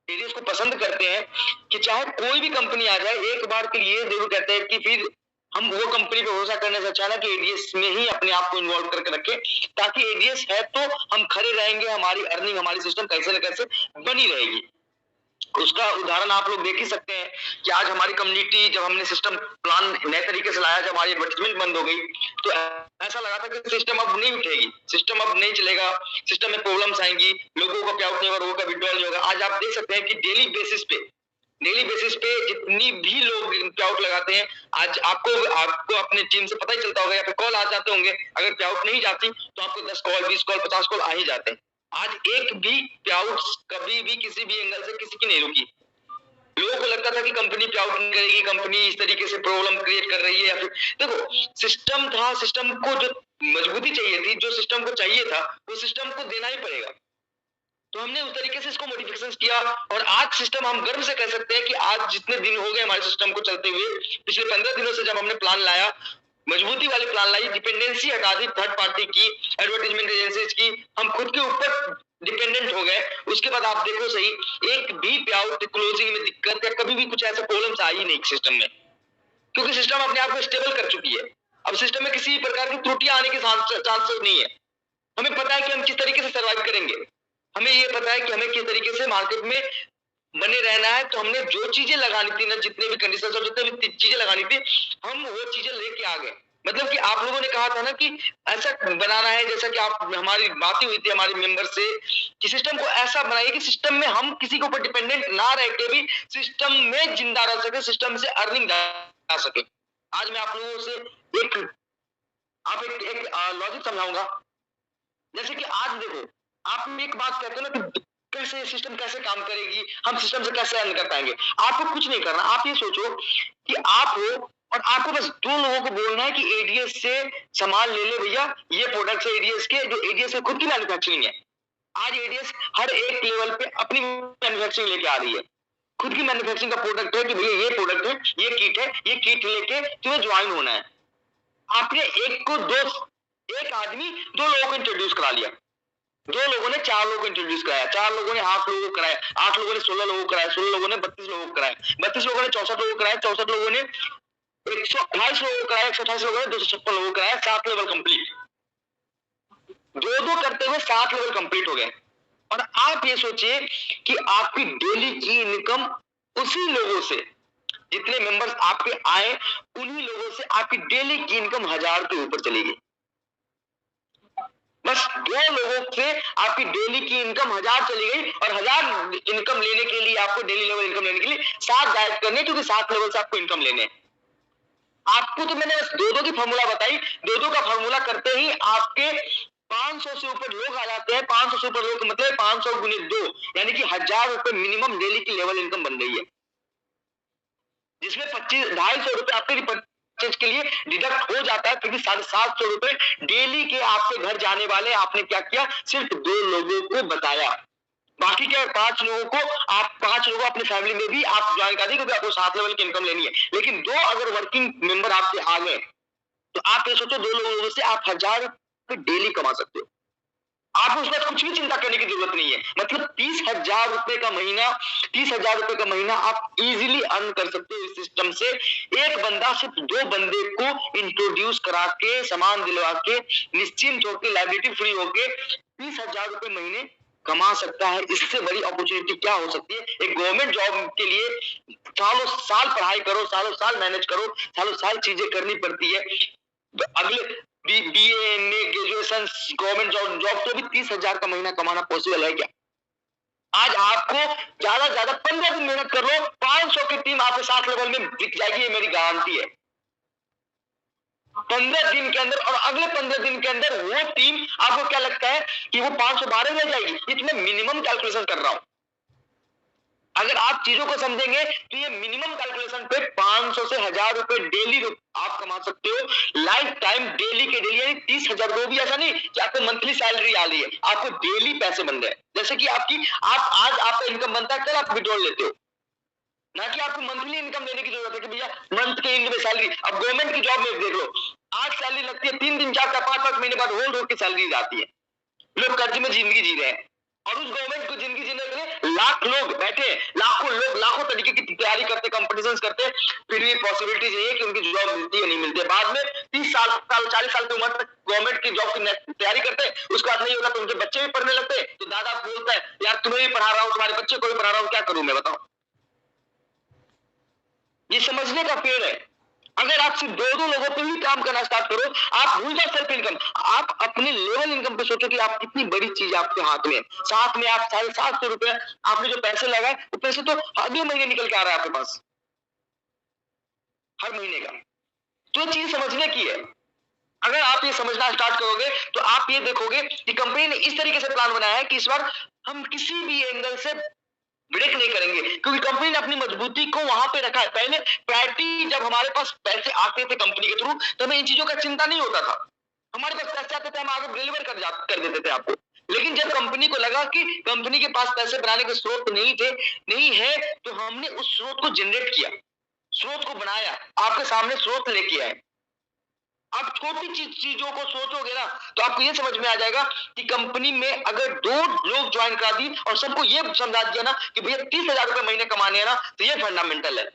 ADS को पसंद करते हैं कि चाहे कोई भी कंपनी आ जाए, एक बार के लिए जरूर कहते हैं कि फिर हम वो कंपनी पे भरोसा करने से अच्छा ना कि एडीएस में ही अपने आप को इन्वॉल्व करके रखें, ताकि एडीएस है तो हम खड़े रहेंगे, हमारी अर्निंग, हमारी सिस्टम कैसे न कैसे बनी रहेगी। उसका उदाहरण आप लोग देख ही सकते हैं कि आज हमारी कम्युनिटी, जब हमने सिस्टम प्लान नए तरीके से लाया, जब हमारी एडवर्टाइजमेंट बंद हो गई, तो ऐसा लगा था कि सिस्टम अब नहीं उठेगी, सिस्टम अब नहीं चलेगा, सिस्टम में प्रॉब्लम्स आएंगी, लोगों का पे आउट नहीं होगा, लोगों का विड्रॉल नहीं होगा। आज आप देख सकते हैं कि डेली बेसिस पे जितनी भी लोग पे आउट लगाते हैं, आज आपको अपने टीम से पता ही चलता होगा, या फिर कॉल आ जाते होंगे, अगर पे आउट नहीं जाती तो आपको 10 कॉल, 20 कॉल, 50 कॉल आ ही जाते हैं। आज एक भी पे आउट कभी भी किसी भी एंगल से किसी की नहीं रुकी। लोगों को लगता था कि कंपनी पे आउट नहीं करेगी, कंपनी इस तरीके से प्रॉब्लम क्रिएट कर रही है, या फिर देखो सिस्टम था, सिस्टम को जो मजबूती चाहिए थी, जो सिस्टम को चाहिए था, वो सिस्टम को देना ही पड़ेगा। तो हमने उस तरीके से इसको मॉडिफिकेशन किया, और आज सिस्टम हम गर्व से कह सकते हैं कि आज जितने दिन हो गए हमारे सिस्टम को चलते हुए, पिछले 15 दिनों से जब हमने प्लान लाया, मजबूती वाली प्लान लाई, डिपेंडेंसी हटा दी थर्ड पार्टी की, एडवर्टाइजमेंट एजेंसीज की, हम खुद के ऊपर डिपेंडेंट हो गए। उसके बाद आप देखो सही, एक भी पे आउट क्लोजिंग में दिक्कत या कभी भी कुछ ऐसा प्रॉब्लम्स आई नहीं सिस्टम में, क्योंकि सिस्टम अपने आप को स्टेबल कर चुकी है। अब सिस्टम में किसी प्रकार की त्रुटियां आने के चांसेस नहीं है। हमें पता है कि हम किस तरीके से सर्वाइव करेंगे, हमें ये पता है कि हमें किस तरीके से मार्केट में बने रहना है। तो हमने जो चीजें लगानी थी ना, जितने भी कंडीशन और जितने भी चीजें लगानी थी, हम वो चीजें लेके आ गए। मतलब कि आप लोगों ने कहा था ना कि ऐसा बनाना है, जैसा कि आप, हमारी बातें हुई थी हमारे मेंबर से कि सिस्टम को ऐसा बनाइए कि सिस्टम में हम किसी के ऊपर डिपेंडेंट ना रह के भी सिस्टम में जिंदा रह सके, सिस्टम से अर्निंग आ सके। आज मैं आप लोगों से एक लॉजिक समझाऊंगा। जैसे कि आज देखो, आप एक बात कहते हो ना कि कैसे सिस्टम कैसे काम करेगी, हम सिस्टम से कैसे अर्न कर पाएंगे। आपको कुछ नहीं करना, आप ये सोचो कि आप हो और आपको बस 2 लोगों को बोलना है कि एडीएस से सामान ले ले भैया, ये प्रोडक्ट्स है एडीएस के, जो एडीएस की खुद की मैन्युफैक्चरिंग है। आज एडीएस हर एक लेवल पे अपनी मैन्युफैक्चरिंग लेके आ रही है, खुद की मैन्युफैक्चरिंग का प्रोडक्ट है कि भैया ये प्रोडक्ट है, ये किट है, ये किट लेके तुम्हें ज्वाइन होना है। आपने एक आदमी 2 लोगों को इंट्रोड्यूस करा लिया, 2 लोगों ने 4 लोगों को इंट्रोड्यूस कराया, 4 लोगों ने 8 लोगों को कराया, 8 लोगों ने 16 लोगों को कराया, 16 लोगों ने 32 लोगों को कराया, 32 लोगों ने 64 लोगों को कराया, 64 लोगों ने 128 लोगों को कराया, 128 लोगों ने 256 लोगों को कराया, 7 लेवल कंप्लीट। 2-2 करते हुए 7 लेवल कंप्लीट हो गए। और आप ये सोचिए कि आपकी डेली की इनकम उसी लोगों से, जितने मेंबर्स आपके आए उन्हीं लोगों से आपकी डेली की इनकम 1000 के ऊपर चली गई। बस 2 लोगों से आपकी डेली की इनकम 1000 चली गई, और 1000 इनकम लेने के लिए आपको डेली लेवल इनकम लेने के लिए 7 डायरेक्ट करने, क्योंकि 7 लेवल से आपको इनकम लेने। आपको तो मैंने बस 2-2 की फॉर्मूला बताई, 2-2 का फॉर्मूला करते ही आपके 500 से ऊपर लोग आ जाते हैं। 500 से ऊपर लोग मतलब 500 गुने 2, यानी कि 1000 रुपए मिनिमम डेली की लेवल इनकम बन गई है, जिसमें 250 रुपए आपके परचेज के लिए डिडक्ट हो जाता है, क्योंकि 750 रुपए डेली के आपके घर जाने वाले। आपने क्या किया, सिर्फ 2 लोगों को बताया, बाकी क्या 5 लोगों को, आप 5 लोगों अपनी फैमिली में भी आप ज्वाइन कर दी, क्योंकि आपको 7 लेवल की इनकम लेनी है। लेकिन 2 अगर वर्किंग मेंबर आपके आ गए, तो आप ये सोचो 2 लोगों से आप 1000 रुपए डेली कमा सकते हो। आपको उस वक्त कुछ भी चिंता करने की जरूरत नहीं है। मतलब 30,000 रुपए का महीना, 30,000 रुपए का महीना आप इजीली अर्न कर सकते हो इस सिस्टम से। एक बंदा सिर्फ 2 बंदे को इंट्रोड्यूस करा के, सामान दिलवा के, निश्चिंत होकर, लाइबिलिटी फ्री होके 30,000 रुपए महीने कमा सकता है। इससे बड़ी अपॉर्चुनिटी क्या हो सकती है। एक गवर्नमेंट जॉब के लिए सालों साल पढ़ाई करो, सालों साल मैनेज करो, सालों साल चीजें करनी पड़ती है। तो अगले BA, MA, graduation, government job तो भी 30,000 का महीना कमाना पॉसिबल है क्या। आज आपको ज्यादा ज्यादा 15 दिन मेहनत कर लो, 500 की टीम आपके 7 लेवल में दिख जाएगी, ये मेरी गारंटी है। 15 दिन के अंदर, और अगले 15 दिन के अंदर वो टीम, आपको क्या लगता है कि वो 512 ले जाएगी। ये तो मैं मिनिमम कैलकुलेशन कर रहा हूं। अगर आप चीजों को समझेंगे तो ये मिनिमम कैलकुलेशन पे 500 से 1000 रुपए डेली आप कमा सकते हो, लाइफ टाइम डेली के डेली, यानी 30,000। वो भी ऐसा नहीं कि आपको मंथली सैलरी आ रही है, आपको डेली पैसे बन रहे हैं। जैसे कि आप आज आपका इनकम बनता है, कल आप विड्रॉल लेते हो, ना कि आपको मंथली इनकम लेने की जरूरत है कि भैया मंथ के एंड में सैलरी। अब गवर्नमेंट की जॉब में देख लो, आज सैलरी लगती है, 3 दिन 4 4 5 5 महीने बाद होल्ड होकर सैलरी आती है। लोग कर्ज में जिंदगी जी रहे हैं। और उस गवर्नमेंट को जिंदगी जीने के लिए लाख लोग बैठे, लाखों लोग लाखों तरीके की तैयारी करते, कंपटीशन करते, फिर भी पॉसिबिलिटी यही है कि उनकी जॉब मिलती है नहीं मिलती है। बाद में 30 साल 40 साल की उम्र तक गवर्नमेंट की जॉब की तैयारी करते, उसके बाद नहीं होगा तो उनके बच्चे भी पढ़ने लगते, तो दादा बोलता है यार तुम्हें भी पढ़ा रहा हूँ, तुम्हारे बच्चे को भी पढ़ा रहा हूँ, क्या करूं मैं बताओ। ये समझने का पेड़ है। अगर आप सिर्फ दो दो लोगों पे ही काम करना स्टार्ट करो, आप भूल जाओ सेल्फ इनकम, आप अपने लेवल इनकम पे सोचो कि आप कितनी बड़ी चीज आपके हाथ में, साथ में आप 750 रुपए आपने जो पैसे लगाए वो पैसे तो अगले महीने निकल के आ रहा है आपके पास, हर महीने का। तो ये चीज समझने की है। अगर आप ये समझना स्टार्ट करोगे तो आप ये देखोगे कि कंपनी ने इस तरीके से प्लान बनाया है कि इस बार हम किसी भी एंगल से ब्रेक नहीं करेंगे, क्योंकि कंपनी ने अपनी मजबूती को वहां पे रखा है। पहले प्रायोरिटी जब हमारे पास पैसे आते थे कंपनी के थ्रू तो हमें इन चीजों का चिंता नहीं होता था, हमारे पास पैसे आते थे हम आगे डिलीवर कर देते थे आपको। लेकिन जब कंपनी को लगा कि कंपनी के पास पैसे बनाने के स्रोत नहीं है, तो हमने उस स्रोत को जनरेट किया, स्रोत को बनाया, आपके सामने स्रोत लेके आए। आप छोटी चीजों को सोचोगे ना तो आपको ये समझ में आ जाएगा कि कंपनी में अगर 2 लोग ज्वाइन करा दी और सबको ये समझा दिया ना कि भैया 30,000 रुपए महीने कमाने हैं ना, तो ये फंडामेंटल है।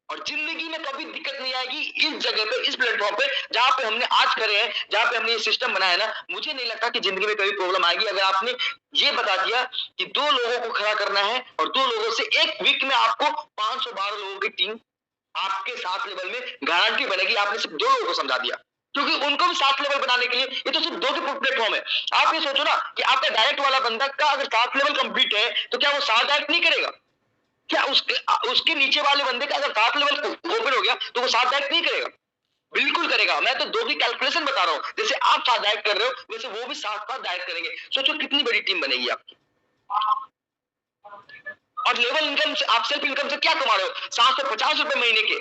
और जिंदगी में कभी दिक्कत नहीं आएगी इस जगह पे, इस प्लेटफॉर्म पे जहां पे हमने आज करे हैं, जहां पे हमने ये सिस्टम बनाया ना, मुझे नहीं लगता कि जिंदगी में कभी प्रॉब्लम आएगी। अगर आपने ये बता दिया कि 2 लोगों को खड़ा करना है और 2 लोगों से एक वीक में आपको 512 लोगों की टीम आपके 7 लेवल में गारंटी बनेगी, आपने सिर्फ 2 लोगों को समझा दिया, क्योंकि उनको भी 7 लेवल बनाने के लिए ये तो सिर्फ 2 के प्लेटफॉर्म है। आप ये सोचो ना कि आपका डायरेक्ट वाला बंदा का अगर 7 लेवल कंप्लीट है तो क्या वो 7 डायरेक्ट नहीं करेगा? क्या उसके नीचे वाले बंदे का अगर 7 लेवल ओपन हो गया तो वो 7 डायरेक्ट नहीं करेगा? बिल्कुल करेगा। मैं तो 2 की कैलकुलेशन बता रहा हूं, जैसे आप 7 डायरेक्ट कर रहे हो वैसे वो भी 7 डायरेक्ट करेंगे। सोचो कितनी बड़ी टीम बनेगी आपकी। और लेवल इनकम से, आप सेल्फ इनकम से क्या कमा रहे हो? 750 रुपए महीने के।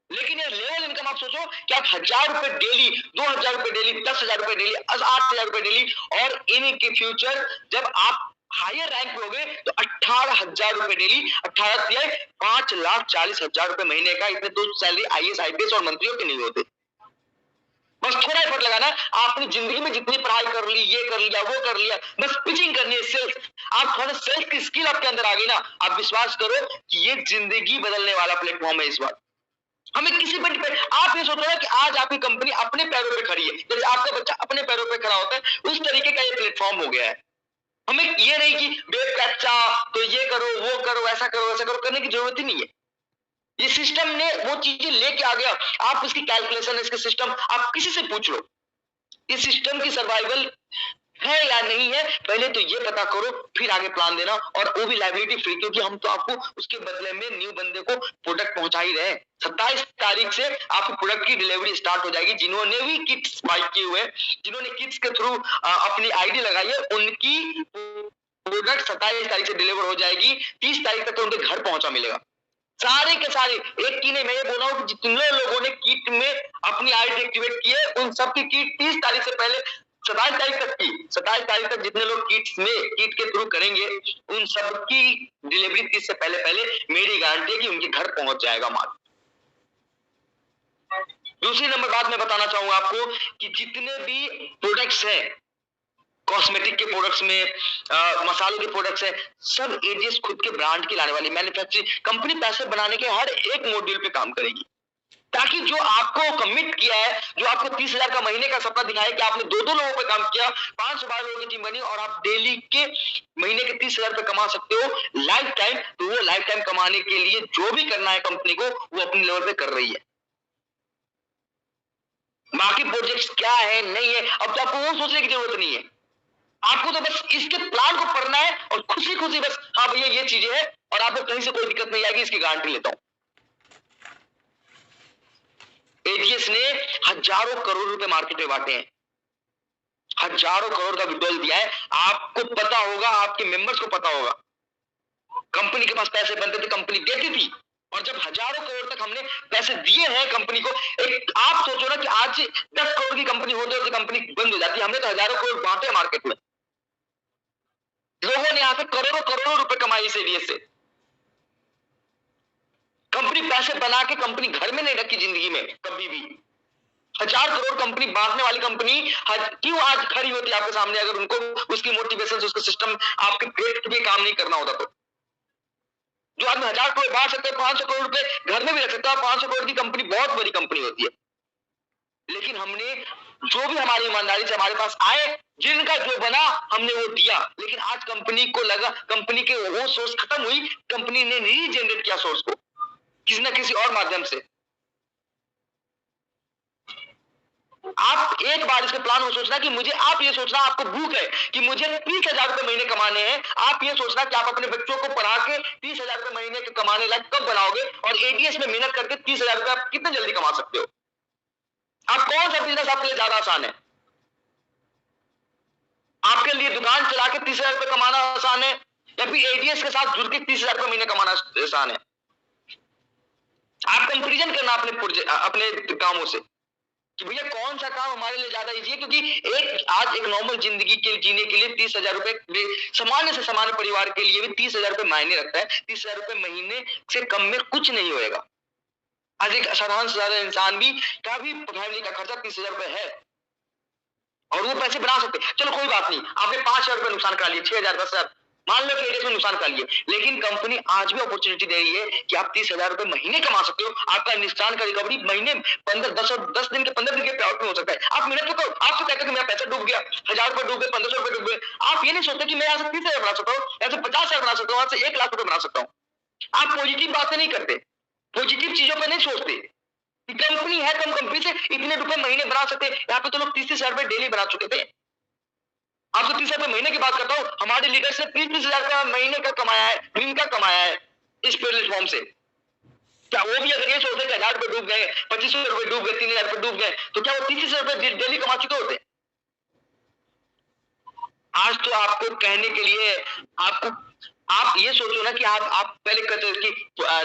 लेकिन ये लेवल इनकम आप सोचो कि आप 1000 रुपए डेली, 2000 रुपए डेली, 10,000 रुपए डेली, 8,000 रुपए डेली, और इनके फ्यूचर जब आप हायर रैंक पे होगे तो 18,000 रुपए डेली, 18 दिया 5,40,000 रुपए महीने का। इतने तो सैलरी आईएएस आईपीएस और मंत्रियों के नहीं होते। बस थोड़ा एफर्ट लगाना, आपने जिंदगी में जितनी पढ़ाई कर ली, ये कर लिया, वो कर लिया, बस पिचिंग करनी है, सेल्स। आप थोड़ा सेल्स की स्किल आपके अंदर आ गई ना, आप विश्वास करो कि ये जिंदगी बदलने वाला प्लेटफॉर्म है इस बार। हमें किसी पर आप ये सोच रहे हैं कि आज आपकी कंपनी अपने पैरों पे खड़ी है, जैसे आपका बच्चा अपने पैरों पे खड़ा होता है, उस तरीके का ये प्लेटफॉर्म हो गया है। हमें ये नहीं कि बेब का अच्छा तो ये करो, वो करो, ऐसा करो, वैसा करो, करने की जरूरत ही नहीं है। ये सिस्टम ने वो चीजें लेके आ गया। आप उसकी कैलकुलेशन, इसके सिस्टम आप किसी से पूछ लो, इस सिस्टम की सर्वाइवल है या नहीं है, पहले तो ये पता करो, फिर आगे प्लान देना, और वो भी लाइबिलिटी फ्री, क्योंकि हम तो आपको उसके बदले में न्यू बंदे को प्रोडक्ट पहुंचा ही रहे। 27 तारीख से आपको प्रोडक्ट की डिलीवरी स्टार्ट हो जाएगी। जिन्होंने भी किट्स बाय किए हुए, जिन्होंने किट्स के थ्रू अपनी आईडी लगाई है, उनकी प्रोडक्ट 27 तारीख से डिलीवर हो जाएगी। 30 तारीख तक तो उनके घर पहुंचा मिलेगा, सारे के सारे। एक की नहीं, मैं ये बोल रहा हूँ कि जितने लोगों ने किट में अपनी आईडी एक्टिवेट की है उन सबकी किट 30 तारीख से पहले, 27 तारीख तक की, 27 तारीख तक जितने लोग किट के थ्रू करेंगे उन सबकी डिलीवरी 30 से पहले पहले मेरी गारंटी है कि उनके घर पहुंच जाएगा माल। दूसरी नंबर बात मैं बताना चाहूंगा आपको कि जितने भी प्रोडक्ट्स हैं, कॉस्मेटिक के प्रोडक्ट्स में, मसालों के प्रोडक्ट्स है, सब एजीएस खुद के ब्रांड की लाने वाली मैन्युफैक्चरिंग कंपनी पैसे बनाने के हर एक मॉड्यूल पे काम करेगी, ताकि जो आपको कमिट किया है, जो आपको 30,000 का महीने का सपना दिखाया कि आपने 2-2 लोगों पे काम किया, 512 लोगों की टीम बनी और आप डेली के महीने के 30,000 पे कमा सकते हो लाइफ टाइम। तो वो लाइफ टाइम कमाने के लिए जो भी करना है कंपनी को, वो अपने लेवल पे कर रही है। बाकी प्रोजेक्ट्स क्या है नहीं है, अब तो आपको वो सोचने की जरूरत नहीं है। आपको तो बस इसके प्लान को पढ़ना है और खुशी खुशी बस, हाँ भैया ये चीजें हैं और आपको कहीं से कोई दिक्कत नहीं आएगी, इसकी गारंटी लेता हूं। एजीएस ने हजारों करोड़ रुपए मार्केट में बांटे हैं, हजारों करोड़ का विड्रॉल दिया है। आपको पता होगा, आपके मेंबर्स को पता होगा, कंपनी के पास पैसे बनते थे, कंपनी देती थी, और जब हजारों करोड़ तक हमने पैसे दिए हैं कंपनी को। एक आप सोचो ना कि आज 10 करोड़ की कंपनी होती है तो कंपनी बंद हो जाती है, हमने तो हजारों करोड़ बांटे मार्केट में। लोगों ने यहां से करोड़ों करोड़ों रुपए कमाई इस एडीएस से। कंपनी पैसे बना के कंपनी घर में नहीं रखी जिंदगी में कभी भी। 1,000 करोड़ कंपनी बांटने वाली कंपनी क्यों आज खड़ी होती आपके सामने, अगर उनको उसकी मोटिवेशन, उसका सिस्टम आपके पेट पे काम नहीं करना होता तो। जो आदमी 1,000 करोड़ बांट सकते हैं, 500 करोड़ रुपए घर में भी रख सकता है, 500 करोड़ की कंपनी बहुत बड़ी कंपनी होती है। लेकिन हमने जो भी हमारी ईमानदारी से हमारे पास आए, जिनका जो बना हमने वो दिया। लेकिन आज कंपनी को लगा, कंपनी के वो सोर्स खत्म हुई, कंपनी ने रीजनरेट किया सोर्स को किसी ना किसी और माध्यम से। आप एक बार इसके प्लान में सोचना कि मुझे, आप ये सोचना, आपको भूख है कि मुझे 30,000 रुपए महीने कमाने हैं। आप ये सोचना कि आप अपने बच्चों को पढ़ा के 30,000 रुपए महीने के कमाने लायक कब बनाओगे, और एडीएस में मेहनत करके 30,000 रुपए आप कितने जल्दी कमा सकते हो। आप कौन सा बिजनेस आपके लिए ज्यादा आसान है? आपके लिए दुकान चला के 30,000 रुपए कमाना आसान है, या फिर एडीएस के साथ जुड़ के 30,000 रुपए महीने कमाना आसान है? आप कंपेरिजन करना अपने कामों से कि भैया कौन सा काम हमारे लिए ज्यादा इजी है। क्योंकि आज एक नॉर्मल जिंदगी के जीने के लिए 30,000 रुपए, सामान्य से सामान्य परिवार के लिए भी 30,000 रुपए मायने रखता है। 30,000 रुपए महीने से कम में कुछ नहीं होएगा। आज एक साधारण से ज्यादा इंसान भी का भी फैमिली का खर्चा 30,000 रुपए है, और वो पैसे बना सकते। चलो कोई बात नहीं, आपने 5,000 रुपए नुकसान करा लिए, 6,000, 10,000, मान लो कि एडीएस में नुकसान कर लिए, लेकिन कंपनी आज भी अपॉर्चुनिटी दे रही है कि आप 30,000 रुपए महीने कमा सकते हो। आपका निष्ठान का रिकवरी महीने 10 दिन के 15 दिन के पेआउट में हो सकता है। आप मिनट तो करो, आप तो कहते हो कि मेरा पैसा डूब गया, 1,000 रुपए डूब गए, 1,500 रुपए डूब गए। आप ये नहीं सोचते कि मैं यहाँ से 30,000 बना सकता हूँ, यहाँ से 50,000 बना सकता हूँ, यहाँ से 1,00,000 रुपए बना सकता हूँ। आप पॉजिटिव बातें नहीं करते, पॉजिटिव चीजों पर नहीं सोचते। कंपनी है तो हम कंपनी से इतने रुपए महीने बना सकते। यहाँ पे तो लोग 30,000 रुपए डेली बना चुके थे। आपको 30,000 रुपए महीने की बात करता हूँ, हमारे लीडर्स ने 30,000 का महीने का कमाया है, दिन का कमाया है इस प्लेटफॉर्म से। क्या वो भी अगर ये सोचते कि 1,000 रुपए डूब गए, 2,500 रुपए डूब गए, 3,000 रुपए डूब गए, तो क्या वो 30,000 रुपए डेली कमा चुके होते? आज तो आपको कहने के लिए, आप ये सोचो ना कि आप पहले कहते हो कि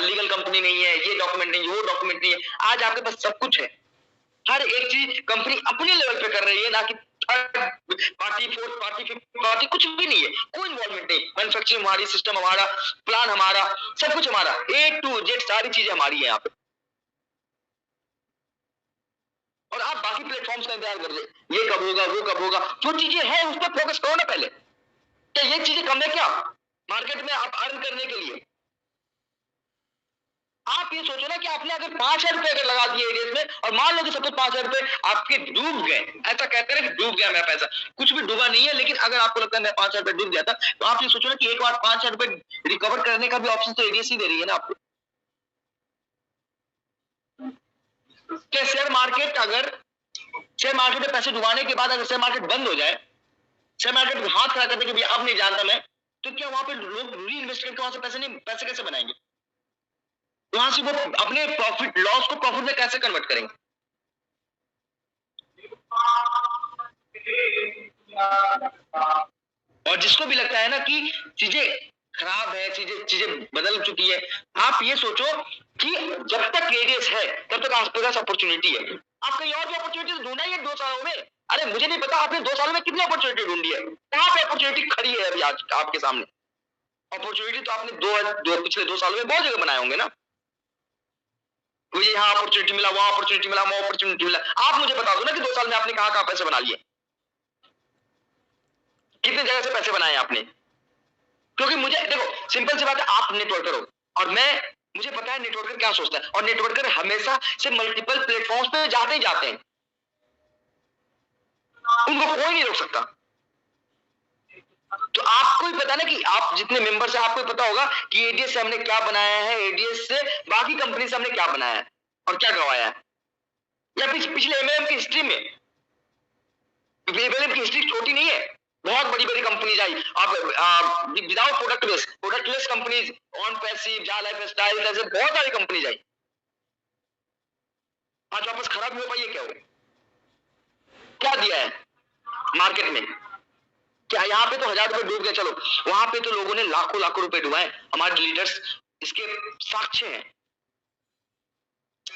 लीगल कंपनी नहीं है, ये डॉक्यूमेंट नहीं है, वो डॉक्यूमेंट नहीं है। आज आपके पास सब कुछ है। हर एक चीज कंपनी अपने लेवल पे कर रही है, ना कि third party, fourth party, fifth party, कुछ भी नहीं है, कोई इन्वॉल्वमेंट नहीं। मैन्युफैक्चरिंग हमारी, सिस्टम हमारा, प्लान हमारा, सब कुछ हमारा, ए टू जेड सारी चीजें हमारी है यहाँ पे। और आप बाकी प्लेटफॉर्म्स का इंतजार कर रहे, ये कब होगा, वो कब होगा। जो चीजें हैं उस पर फोकस करो ना पहले। क्या ये चीजें कम है क्या मार्केट में आप अर्न करने के लिए? आप ये सोचो ना कि आपने अगर 5,000 रुपए अगर लगा दिए एडीएस में, और मान लो कि सब 5,000 रुपए आपके डूब गए, ऐसा कहते हैं कि डूब गया मेरा पैसा, कुछ भी डूबा नहीं है। लेकिन अगर आपको लगता है मैं 5,000 रुपए डूब गया था, तो आप ये सोचो ना कि एक बार 5,000 रुपए रिकवर करने का भी ऑप्शन तो एडीएस ही दे रही है ना आपको। क्या शेयर मार्केट में पैसे डुबाने के बाद अगर शेयर मार्केट बंद हो जाए, शेयर मार्केट हाथ खड़ा करने के भी अब नहीं जानता मैं, तो क्या वहां पे लोग री इन्वेस्ट करके वहां से पैसे कैसे बनाएंगे? वहां से वो अपने प्रॉफिट लॉस को प्रॉफिट में कैसे कन्वर्ट करेंगे? और जिसको भी लगता है ना कि चीजें खराब है, चीजें बदल चुकी है, आप ये सोचो कि जब तक एडीएस है तब तक आपके पास अपॉर्चुनिटी है। आप कहीं और भी अपॉर्चुनिटी ढूंढा ही 2 सालों में। अरे मुझे नहीं पता आपने 2 सालों में कितनी अपॉर्चुनिटी ढूंढी है, कहां पे अपॉर्चुनिटी खड़ी है अभी आज आपके सामने? अपॉर्चुनिटी तो आपने पिछले 2 सालों में बहुत जगह बनाए होंगे ना। मुझे यहाँ अपॉर्चुनिटी मिला, वहां अपॉर्चुनिटी मिला, वहां अपॉर्चुनिटी मिला। आप मुझे बता दो ना कि 2 साल में आपने कहां पैसे बना लिए, कितने जगह से पैसे बनाए आपने? क्योंकि मुझे देखो सिंपल सी बात है, आप नेटवर्कर हो और मुझे पता है नेटवर्कर क्या सोचता है, और नेटवर्कर हमेशा से मल्टीपल प्लेटफॉर्म्स पे जाते ही जाते हैं, उनको कोई नहीं रोक सकता। तो आपको ही पता ना कि आप जितने मेंबर्स हैं, आपको पता होगा कि एडीएस से हमने क्या बनाया है, एडीएस से बाकी कंपनी से हमने क्या बनाया है और क्या गवाया है। या पिछले एमएलएम की हिस्ट्री में, एमएलएम की हिस्ट्री छोटी नहीं है, बहुत बड़ी बड़ी कंपनीज आई। अब विदाउट प्रोडक्टलेस कंपनीज, ऑन पैसिव, जा लाइफ स्टाइल, जैसे बहुत सारी कंपनीज आई। आज वापस खराब भी हो पाई है क्या? क्या दिया है मार्केट में? क्या यहाँ पे तो 1,000 रुपए डूब गए, चलो वहां पे तो लोगों ने लाखों लाखों रुपए डुबाए, हमारे लीडर्स इसके साक्ष्य हैं।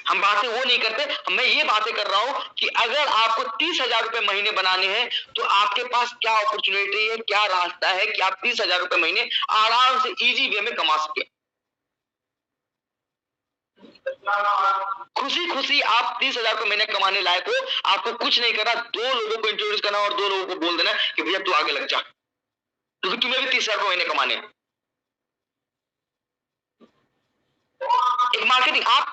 हम बातें वो नहीं करते, मैं ये बातें कर रहा हूं कि अगर आपको 30,000 रुपए महीने बनाने हैं तो आपके पास क्या अपॉर्चुनिटी है, क्या रास्ता है कि आप 30,000 रुपए महीने आराम से इजी वे में कमा सके। खुशी खुशी आप 30,000 रुपए महीने कमाने लायक हो, आपको कुछ नहीं करना, 2 लोगों को इंट्रोड्यूस करना और 2 लोगों को बोल देना कि भैया तू आगे लग जा, क्योंकि तुम्हें भी 30,000 रुपए महीने कमाने हैं। एक मार्केटिंग आप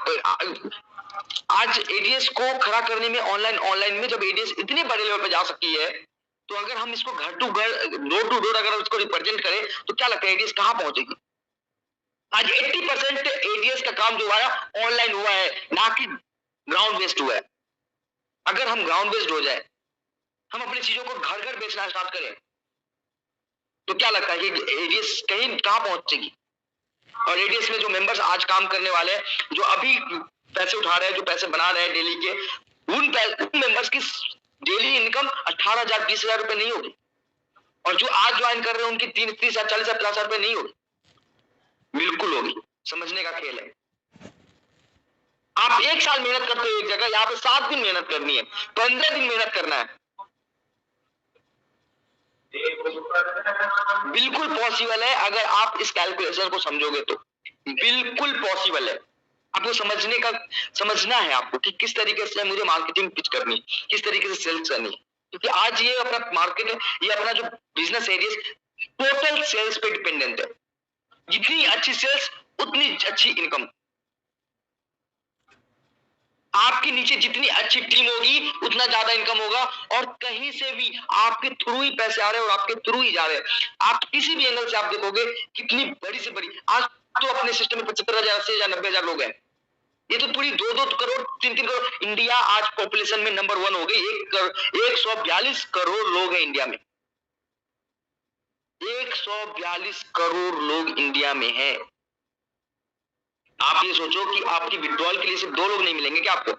आज एडीएस को खड़ा करने में ऑनलाइन में जब एडीएस इतने बड़े लेवल पे जा सकती है, तो अगर हम इसको घर टू घर, डोर टू डोर अगर इसको रिप्रेजेंट करें, तो क्या लगता है एडीएस कहां पहुंचेगी? आज 80% एडीएस का काम जो हुआ है ऑनलाइन हुआ है, ना कि ग्राउंड बेस्ड हुआ है। अगर हम ग्राउंड बेस्ड हो जाए, हम अपनी चीजों को घर घर बेचना स्टार्ट करें, तो क्या लगता है कि एडीएस कहीं कहां पहुंचेगी? और एडीएस में जो मेंबर्स आज काम करने वाले हैं, जो अभी पैसे उठा रहे हैं, जो पैसे बना रहे हैं डेली के, उन मेंबर्स की डेली इनकम 18,000 20,000 रुपए नहीं होगी, और जो आज ज्वाइन कर रहे हैं उनकी 30,000 40,000 50,000 रुपए नहीं होगी, बिल्कुल होगी। समझने का खेल है। आप 1 साल मेहनत करते हो एक जगह, यहाँ पे 7 दिन मेहनत करनी है, 15 दिन मेहनत करना है। बिल्कुल पॉसिबल है, अगर आप इस कैलकुलेशन को समझोगे तो बिल्कुल पॉसिबल है। आपको समझना है आपको कि किस तरीके से मुझे मार्केटिंग पिच करनी है, किस तरीके से सेल्स करनी है, क्योंकि आज ये अपना मार्केट है, ये अपना जो बिजनेस एरिया टोटल सेल्स पे डिपेंडेंट है। जितनी अच्छी सेल्स उतनी अच्छी इनकम। आपके नीचे जितनी अच्छी टीम होगी उतना ज्यादा इनकम होगा, और कहीं से भी आपके थ्रू ही पैसे आ रहे हैं और आपके थ्रू ही जा रहे हैं। आप किसी भी एंगल से आप देखोगे कितनी बड़ी से बड़ी, आज तो अपने सिस्टम में 75,000 80,000 90,000 लोग हैं। ये तो पूरी 2-2 करोड़ 3-3 करोड़, इंडिया आज पॉपुलेशन में नंबर 1 हो गई। 142 करोड़ लोग हैं इंडिया में। 142 करोड़ लोग इंडिया में है। आप ये सोचो कि आपकी विड्रॉल के लिए सिर्फ 2 लोग नहीं मिलेंगे क्या आपको?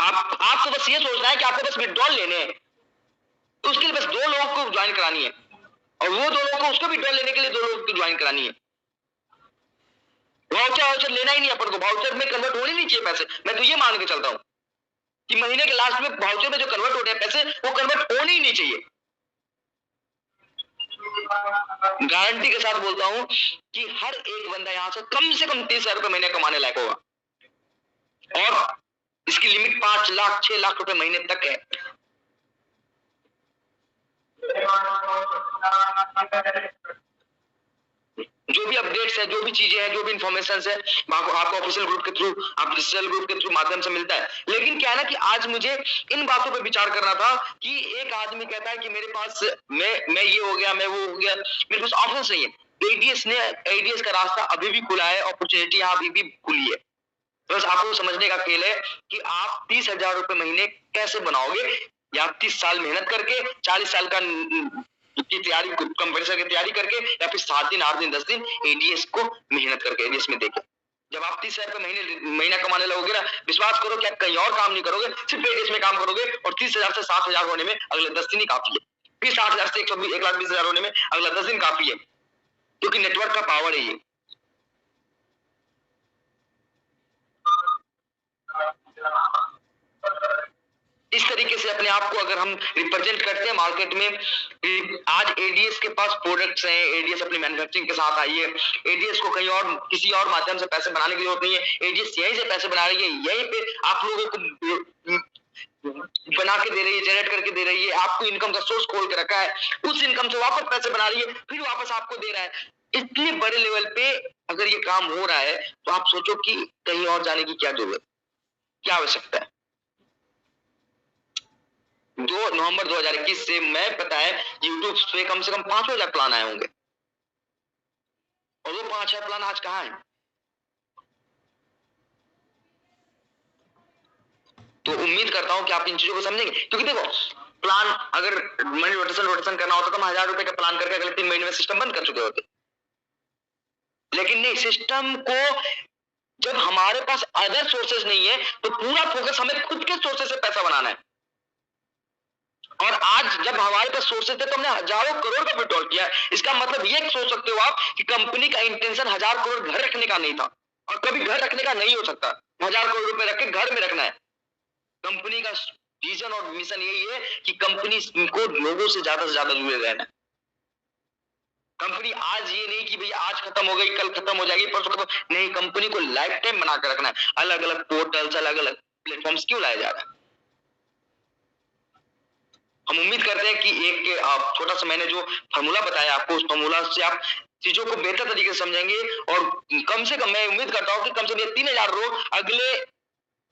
आपको बस ये सोचना है कि आपको बस विड्रॉल लेने हैं, तो उसके लिए बस 2 लोगों को ज्वाइन करानी है, और वो 2 लोगों को उसको विड्रॉल लेने के लिए 2 लोगों को ज्वाइन करानी है। वाउचर लेना ही नहीं अपन को, वाउचर में कन्वर्ट होने नहीं चाहिए पैसे। मैं तो ये मान के चलता हूं कि महीने के लास्ट में वाउचर में जो कन्वर्ट हो रहे हैं पैसे, वो कन्वर्ट होने ही नहीं चाहिए। गारंटी के साथ बोलता हूं कि हर एक बंदा यहां से कम 30,000 रुपए महीने कमाने लायक होगा, और इसकी लिमिट 5 लाख 6 लाख रुपए महीने तक है। जो भी अपडेट्स है, जो भी चीजें हैं, जो भी इंफॉर्मेशन है, आपको ऑफिशियल ग्रुप के थ्रू, आप डिजिटल ग्रुप के थ्रू माध्यम से मिलता है। लेकिन क्या है ना कि आज मुझे इन बातों पर विचार करना था कि एक आदमी कहता है कि मेरे पास मैं ये हो गया, मैं वो हो गया, मेरे पास ऑप्शन नहीं है। एडीएस का रास्ता अभी भी खुला है, अपॉर्चुनिटी यहाँ अभी भी खुली है। बस आपको समझने का खेल है कि आप 30,000 रुपए महीने कैसे बनाओगे, या 30 साल मेहनत करके, 40 साल का की तैयारी, कंपटीशन की तैयारी करके, या फिर 7 दिन 8 दिन 10 दिन एडीएस को मेहनत करके एडीएस में देके। जब आप 30,000 रुपए महीना कमाने लगोगे ना, विश्वास करो कि आप कहीं और काम नहीं करोगे, सिर्फ एडीएस में काम करोगे, और 30,000 से 7,000 होने में अगले 10 दिन ही काफी है। फिर 60,000 से 1,20,000 होने में अगला 10 दिन काफी है, क्योंकि नेटवर्क का पावर है ये। इस तरीके से अपने आप को अगर हम रिप्रेजेंट करते हैं मार्केट में, आज एडीएस के पास प्रोडक्ट्स हैं, एडीएस अपनी मैन्युफैक्चरिंग के साथ आई है, एडीएस को कहीं और किसी और माध्यम से पैसे बनाने की जरूरत नहीं है, एडीएस यहीं से पैसे बना रही है, यहीं पे आप लोगों को बना के दे रही है, जनरेट करके दे रही है, आपको इनकम का सोर्स खोल के रखा है, उस इनकम से वापस पैसे बना रही है, फिर वापस आपको दे रहा है। इतने बड़े लेवल पे अगर ये काम हो रहा है, तो आप सोचो कि कहीं और जाने की क्या जरूरत, क्या आवश्यकता है। 2 नवंबर 2021 से मैं पता है यूट्यूब पे कम से कम 5,000 प्लान आए होंगे, और वो 5,000 प्लान आज कहाँ है? तो उम्मीद करता हूं कि आप इन चीजों को समझेंगे, क्योंकि देखो प्लान अगर मनी रोटेशन करना होता तो हम 1,000 रुपए का प्लान करके अगले 3 महीने में सिस्टम बंद कर चुके होते। लेकिन नहीं, सिस्टम को जब हमारे पास अदर सोर्सेज नहीं है, तो पूरा फोकस हमें खुद के सोर्सेज से पैसा बनाना है। और आज जब हमारे पास सोर्सेज थे तो हमने हजारों करोड़ का विड्रॉल किया। इसका मतलब ये सोच सकते हो आप कि कंपनी का इंटेंशन 1,000 करोड़ घर रखने का नहीं था, और कभी घर रखने का नहीं हो सकता। 1,000 करोड़ रुपए रख के घर में रखना है। कंपनी का विजन और मिशन यही है कि कंपनी को लोगों से ज्यादा जुड़े रहना है। कंपनी आज ये नहीं कि भाई आज खत्म हो गई, कल खत्म हो जाएगी, परसों खत्म नहीं, कंपनी को लाइफ टाइम बना कर रखना है। अलग अलग पोर्टल्स, अलग अलग प्लेटफॉर्म्स क्यों लाया जा रहा है? हम उम्मीद करते हैं कि एक छोटा सा मैंने जो फॉर्मूला बताया आपको, उस फॉर्मूला से आप चीजों को बेहतर तरीके से समझेंगे और कम से कम मैं उम्मीद करता हूं कि कम से कम 3,000 लोग अगले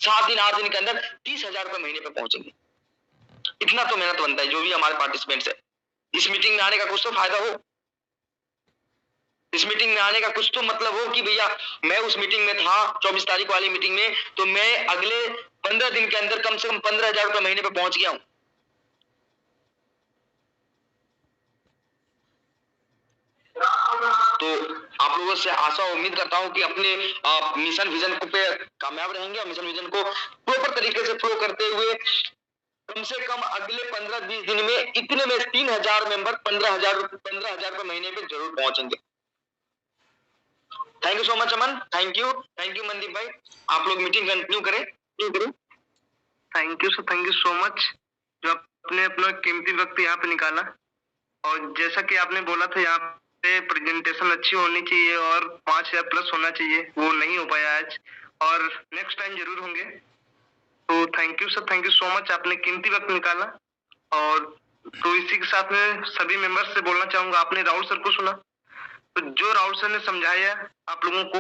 7 दिन 8 दिन के अंदर 30,000 रुपए महीने पे पहुंचेंगे। इतना तो मेहनत बनता है जो भी हमारे पार्टिसिपेंट्स है। इस मीटिंग में आने का कुछ तो फायदा हो, इस मीटिंग में आने का कुछ तो मतलब हो कि भैया मैं उस मीटिंग में था 24 तारीख वाली मीटिंग में, तो मैं अगले 15 दिन के अंदर कम से कम 15,000 रुपए महीने पे पहुंच गया हूं। तो आप लोगों से आशा उम्मीद करता हूं कि अपने मिशन विजन को पे कामयाब रहेंगे और मिशन विजन को प्रॉपर तरीके से फॉलो करते हुए कम से कम अगले 15-20 दिन में इतने में 3,000 मेंबर 15,000 रुपए महीने पे जरूर पहुंचेंगे। Thank you so much Aman, thank you Mandeep भाई। आप लोग मीटिंग कंटिन्यू करें। Thank you sir, thank you so much जो आपने अपना कीमती वक्त यहाँ पे निकाला। और जैसा कि आपने बोला था यहाँ पे प्रेजेंटेशन अच्छी होनी चाहिए और 5,000 प्लस होना चाहिए, वो नहीं हो पाया आज, और नेक्स्ट टाइम जरूर होंगे। तो thank you sir, thank you so much, आपने कीमती वक्त निकाला। और तो इसी के साथ में सभी मेंबर्स से बोलना चाहूंगा, आपने राहुल सर को सुना, तो जो राहुल सर ने समझाया आप लोगों को,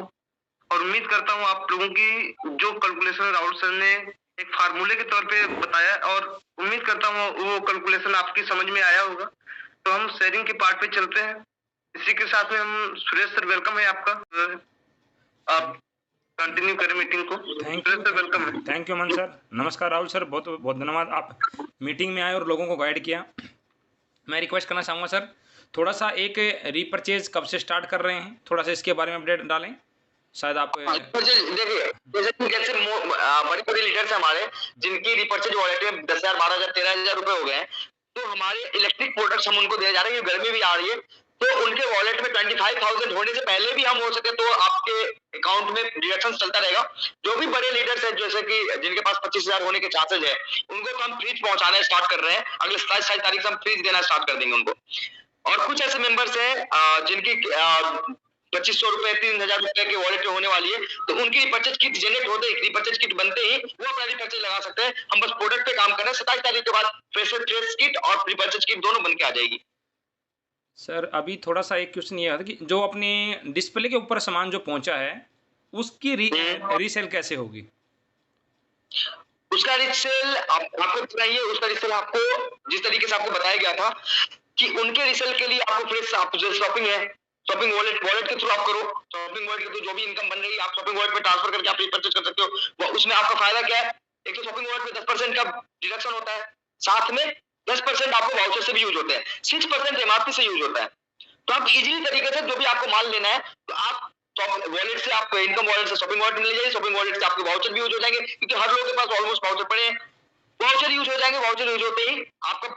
और उम्मीद करता हूँ आप लोगों की जो कैलकुलेशन राहुल सर ने एक फार्मूले के तौर पे बताया, और उम्मीद करता हूँ वो कैलकुलेशन आपकी समझ में आया होगा। तो हम शेयरिंग के पार्ट पे चलते हैं। इसी के साथ में हम सुरेश सर, वेलकम है आपका, आप कंटिन्यू करें मीटिंग को। थैंक यू सर, वेलकम है। Thank you Aman sir. नमस्कार राहुल सर, बहुत बहुत धन्यवाद, आप मीटिंग में आए और लोगों को गाइड किया। मैं रिक्वेस्ट करना चाहूँगा सर, थोड़ा सा एक रीपर्चेज कब से स्टार्ट कर रहे हैं, थोड़ा सा इसके बारे में अपडेट डालें। शायद आप देखिए जैसे बड़ी बड़ी लीडर्स हमारे जिनकी रिपर्चेज वॉलेट में 10,000 12,000 13,000 रुपए हो गए हैं, तो हमारे इलेक्ट्रिक प्रोडक्ट्स हम उनको दिए जा रहे हैं। गर्मी भी आ रही है, तो उनके वॉलेट में 25,000 होने से पहले भी हम हो सके तो आपके अकाउंट में डिडक्शन चलता रहेगा। जो भी बड़े लीडर्स हैं जैसे कि जिनके पास 25,000 होने के चांसेस है, उनको तो हम फ्रीज पहुंचाना स्टार्ट कर रहे हैं। अगले 27 तारीख से हम फ्रीज देना स्टार्ट कर देंगे उनको। और कुछ ऐसे मेंबर्स हैं जिनकी 2,500 रुपए 3,000 रुपए के वॉलेट में होने वाली है, तो उनकी रिपर्चेज किट जनरेट होते ही, रिपर्चेज किट बनते ही वो अपना रिपर्चेज लगा सकते हैं। हम बस प्रोडक्ट पे काम कर रहे हैं। 27 तारीख के बाद फ्रेश किट और रिपर्चेज किट दोनों बन के आ जाएगी। सर अभी थोड़ा सा एक क्वेश्चन ये है कि जो अपने डिस्प्ले के ऊपर सामान जो पहुंचा है उसकी रीसेल कैसे होगी? उसका रीसेल आपको बताइए, उसका रीसेल आपको जिस तरीके से आपको बताया गया था कि उनके रीसेल के लिए आपको फ्रेश आप जो शॉपिंग है, शॉपिंग वॉलेट के थ्रू आप करो। शॉपिंग वॉलेट के थ्रू जो भी इनकम बन रही है आप शॉपिंग वॉलेट पे ट्रांसफर करके आप रिपर्चेज कर सकते हो। उसमें आपका फायदा क्या है? एक तो शॉपिंग वॉलेट में 10% का डिडक्शन होता है, साथ में 10% आपको वाउचर से भी यूज होते हैं, 6% एमआरपी से यूज होता है। तो आप इजीली तरीके से जो भी आपको माल लेना है तो आप वॉलेट से, आप इनकम वॉलेट से शॉपिंग वॉलेट मिल जाएगी, शॉपिंग वॉलेट से आपके वाउचर भी यूज हो जाएंगे, क्योंकि हर लोगों के पास ऑलमोस्ट वाउचर पड़े हैं। वाउचर यूज हो जाएंगे, वाउचर यूज होते ही आपका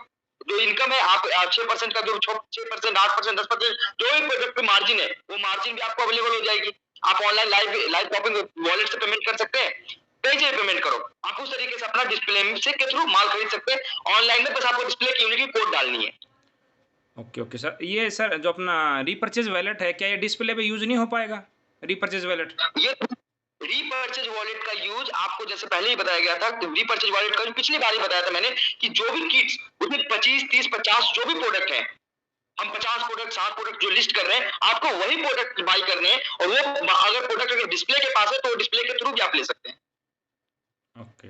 जो इनकम है, आप 6% का जो 6%, 8%, 10% जो भी प्रोडक्ट पे मार्जिन है, वो मार्जिन भी आपको अवेलेबल हो जाएगी। आप ऑनलाइन लाइव शॉपिंग वॉलेट से पेमेंट कर सकते हैं, पेज पेमेंट करो। आप उस तरीके से अपना डिस्प्ले से के थ्रू माल खरीद सकते हैं ऑनलाइन में, बस आपको डिस्प्ले की यूनिटी कोड डालनी है। ओके सर, ये सर जो अपना रीपर्चेज वॉलेट है, क्या ये डिस्प्ले पे यूज नहीं हो पाएगा रीपर्चेज वॉलेट? ये रीपर्चेज वॉलेट का यूज आपको जैसे पहले ही बताया गया था, रीपर्चेज वॉलेट का पिछली बार ही बताया था मैंने कि जो भी किट्स उसमें 25, 30, 50 जो भी प्रोडक्ट है, हम 50 प्रोडक्ट 60 प्रोडक्ट जो लिस्ट कर रहे हैं, आपको वही प्रोडक्ट बाई करने हैं। और वो अगर प्रोडक्ट अगर डिस्प्ले के पास है तो डिस्प्ले के थ्रू भी आप ले सकते हैं। ओके,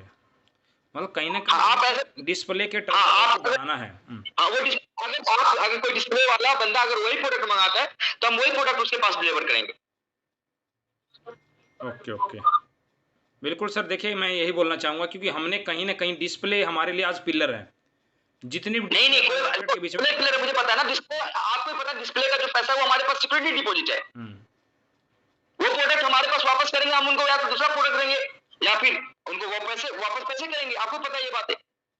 मतलब कहीं ना कहीं आप ऐसे डिस्प्ले के आप बनाना है। वो अगर कोई डिस्प्ले वाला बंदा अगर वही प्रोडक्ट मंगाता है तो हम वही प्रोडक्ट उसके पास डिलीवर करेंगे। ओके बिल्कुल सर। देखिए मैं यही बोलना चाहूंगा क्योंकि हमने कहीं ना कहीं डिस्प्ले हमारे लिए आज पिलर है। जितनी नहीं कोई बीच में पिलर है, मुझे पता है ना। डिस्प्ले आपको पता है, डिस्प्ले का जो पैसा है वो हमारे पास सिक्योरिटी डिपॉजिट है। वो प्रोडक्ट हमारे पास वापस करेंगे हम उनको, या तो दूसरा प्रोडक्ट देंगे या फिर उनको वो पैसे वापस कैसे करेंगे, आपको पता है ये बातें।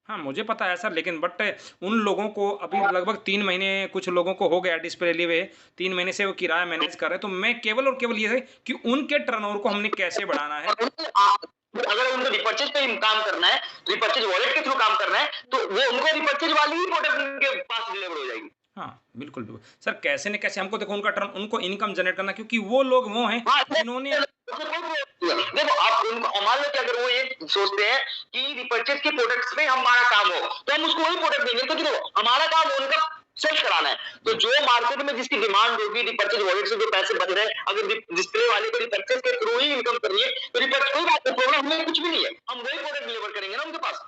हाँ मुझे पता है सर, लेकिन बट उन लोगों को अभी लगभग 3 महीने कुछ लोगों को हो गया डिस्प्ले लिए हुए, 3 महीने से वो किराया मैनेज कर रहे हैं। तो मैं केवल और केवल ये है कि उनके टर्नओवर को हमने कैसे बढ़ाना है। अगर उनको रिपर्चेज पे काम करना है, रिपर्चेज वॉलेट के थ्रू काम करना है, तो वो उनको रिपर्चेज वाली ही प्रोडक्ट उनके पास डिलीवर हो जाएगी। हाँ, बिल्कुल, बिल्कुल। सर कैसे न कैसे हमको देखो उनको इनकम जनरेट करना, क्योंकि वो लोग वो हैं हाँ, जिन्होंने उसमें कोई प्रॉब्लम नहीं है। देखो आप उनको मान लो कि अगर वो ये सोचते हैं कि रिपर्चेज के प्रोडक्ट्स में हमारा काम हो, तो हम उसको वही प्रोडक्ट देंगे, क्योंकि देखो हमारा काम उनका सेल्स कराना है। तो जो मार्केट में जिसकी डिमांड होगी, रिपर्चेज वॉलेट से जो पैसे बच रहे हैं, अगर डिस्प्ले वाले को रिपर्चेज के थ्रू ही इनकम करनी है, तो रिपर्चेज कोई बात नहीं, प्रॉब्लम हमें कुछ भी नहीं है, हम वही प्रोडक्ट डिलीवर करेंगे ना उनके पास।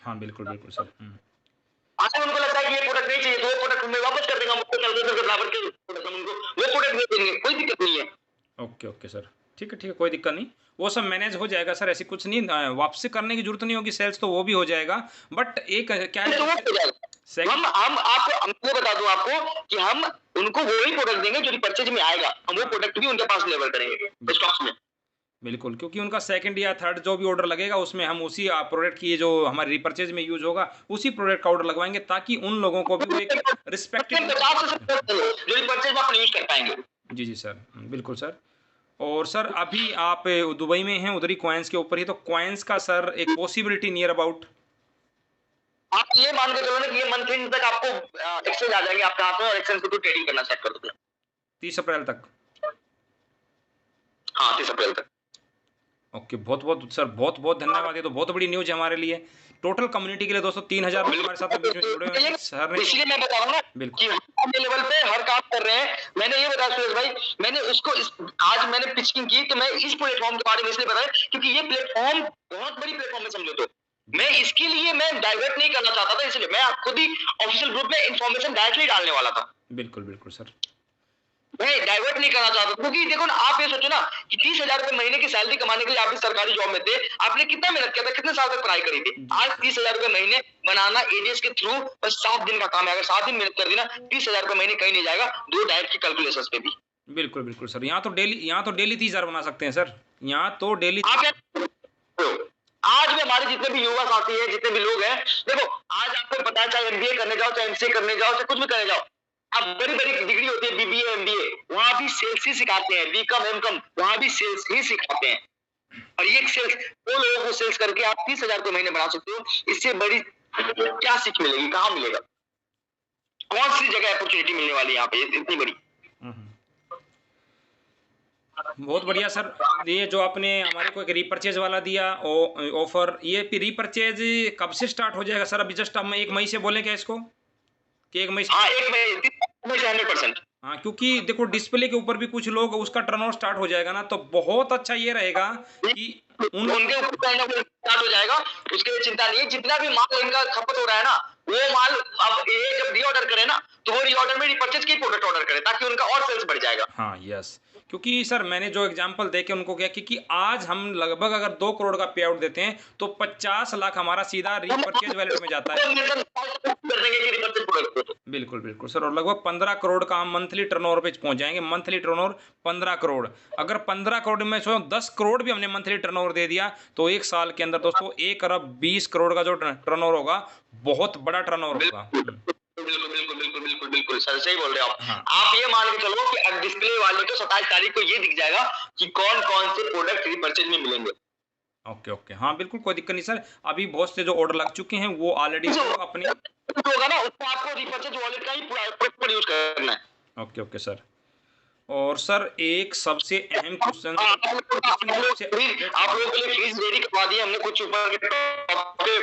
हाँ, बिल्कुल, बिल्कुल सर। अगर उनको लगता है कि ये प्रोडक्ट नहीं चाहिए, तो वो प्रोडक्ट हमें वापस कर देंगे, हम उसको कैलकुलेटर के बराबर के प्रोडक्ट हम उनको वो प्रोडक्ट दे देंगे, कोई दिक्कत नहीं है। Okay, okay sir. ठीक है, कोई दिक्कत नहीं। वो सब मैनेज हो जाएगा सर, ऐसी कुछ नहीं, वापसी करने की ज़रूरत नहीं होगी, सेल्स तो वो भी हो जाएगा। बट एक क्या तो वो है हो जाएगा। सेकंड हम आपको मैं बता दूं आपको कि हम उनको वही प्रोडक्ट देंगे जो रिपर्चेज में आएगा, हम वो प्रोडक्ट भी उनके पास डिलीवर करेंगे स्टॉक्स में। बिल्कुल, क्योंकि उनका सेकंड या थर्ड जो भी ऑर्डर लगेगा उसमें हम उसी प्रोडक्ट की जो हमारे रिपर्चेज में यूज़ होगा, उसी प्रोडक्ट का ऑर्डर लगवाएँगे, ताकि उन लोगों को भी वो एक रिस्पेक्टेड 50 से 70 जो रिपर्चेज में अपन यूज कर पाएंगे। जी, जी सर। बिल्कुल सर। और सर अभी आप दुबई में हैं, उधर ही कॉइन्स के ऊपर ही, तो कॉइन्स का सर एक पॉसिबिलिटी नियर अबाउट आप ये मान के चलो ना कि ये मंथ एंड तक आपको एक्सेस आ जाएंगे आपके हाथ में, और एक्सेस को ट्रेडिंग करना स्टार्ट कर दोगे। 30 अप्रैल तक। हाँ, 30 अप्रैल तक। ओके, बहुत-बहुत सर, बहुत-बहुत धन्यवाद। ये तो बहुत बड़ी न्यूज़ है हमारे लिए। टोटल कम्युनिटी के लिए दोस्तों 3000 लोग हमारे साथ बीच में जुड़े हुए हैं। सर ने इसलिए मैं बता रहा हूँ ना बिल्कुल। कि हम लेवल पे हर काम कर रहे हैं। मैंने ये बताया सुरेश भाई, मैंने उसको आज मैंने पिचिंग की, तो मैं इस प्लेटफॉर्म के बारे में इसलिए बताया क्योंकि ये प्लेटफॉर्म बहुत बड़ी प्लेटफॉर्म है, समझो तो। मैं इसके लिए मैं डाइवर्ट नहीं करना चाहता था, इसलिए मैं खुद ही ऑफिशियल ग्रुप में इंफॉर्मेशन डायरेक्टली डालने वाला था। बिल्कुल, बिल्कुल सर। मैं डाइवर्ट नहीं करना चाहता, क्योंकि देखो ना, आप ये सोचो ना कि 30,000 रुपए महीने की सैलरी कमाने के लिए आप इस सरकारी जॉब में थे, आपने कितना मेहनत किया था, कितने साल तक पढ़ाई करी थी। आज 30,000 रुपए महीने बनाना एडीएस के थ्रू बस 7 दिन का काम है। अगर 7 दिन मेहनत कर दी ना, 30,000 रुपए महीने कहीं नहीं जाएगा, दो डायरेक्ट की कैलकुलेशन पे भी। बिल्कुल, बिल्कुल सर। यहाँ तो डेली 30,000 बना सकते हैं सर। यहाँ तो डेली आप आज भी हमारे जितने भी युवा साथी हैं, जितने भी लोग हैं, देखो आज आपको पता है, चाहे एमबीए करने जाओ, चाहे एमसीए करने जाओ, चाहे कुछ भी करने जाओ, अब बड़ी-बड़ी डिग्री होती है, बीबीए, एमबीए, वहां भी सेल्स ही सिखाते हैं, बीकॉम, एमकॉम, वहां भी सेल्स ही सिखाते हैं। और ये सेल्स, वो लोगों को सेल्स करके आप 30,000 रुपए महीने बना सकते हो। इससे बड़ी क्या सीख मिलेगी, कहाँ मिलेगा, कौन सी जगह अपॉर्चुनिटी मिलने वाली है यहाँ पे इतनी बड़ी। बहुत बढ़िया सर। ये जो आपने हमारे को एक रीपरचेज वाला दिया ऑफर, ये रीपरचेज कब से स्टार्ट हो जाएगा सर? अभी जस्ट हम 1 मई से बोले क्या इसको कि 1 मई से? हाँ, 1 मई से 100%। हाँ, क्योंकि देखो डिस्प्ले के ऊपर भी कुछ लोग उसका टर्नओवर स्टार्ट हो जाएगा ना, तो बहुत अच्छा ये रहेगा कि उनके ऊपर स्टार्ट हो जाएगा, उसके लिए चिंता नहीं है। जितना भी माल इनका खपत हो रहा है ना, वो माल अब ये जब रीऑर्डर करे ना, तो वो रीऑर्डर में रिपर्चेज के प्रोडक्ट ऑर्डर करे, ताकि उनका और सेल्स बढ़ जाएगा। हाँ, यस। क्योंकि सर मैंने जो एग्जांपल देके उनको क्या कि आज हम लगभग अगर 2 करोड़ का पे आउट देते हैं, तो 50 लाख हमारा सीधा रीपरचेज वैलेट में जाता है। कर देंगे कि रिपर्चेज प्रोडक्ट। बिल्कुल, बिल्कुल सर। और लगभग 15 करोड़ का हम मंथली टर्नओवर पे पहुंच जाएंगे। Monthly turnover 15 crore. अगर 15 करोड़ में से 10 करोड़ भी हमने मंथली टर्नओवर दे दिया, तो 1 साल के अंदर दोस्तों 1 अरब 20 करोड़ का जो टर्नओवर होगा, बहुत बड़ा टर्नओवर होगा। बिल्कुल सर, सही बोल रहे हो आप। हाँ। आप ये मान के चलो कि अब डिस्प्ले वाले को 27 तारीख को ये दिख जाएगा कि कौन कौन से प्रोडक्ट रिपर्चेज में मिलेंगे। ओके। हाँ, बिल्कुल कोई दिक्कत नहीं सर। अभी बहुत से जो ऑर्डर लग चुके हैं वो ऑलरेडी अपने होगा ना, उसको आपको रिपर्चेज वॉलेट का ही प्रॉपर यूज करना है। Okay sir. और सर एक सबसे अहम क्वेश्चन आप लोगों के लिए फीस रेडी करवा दी हमने, कुछ ऊपर के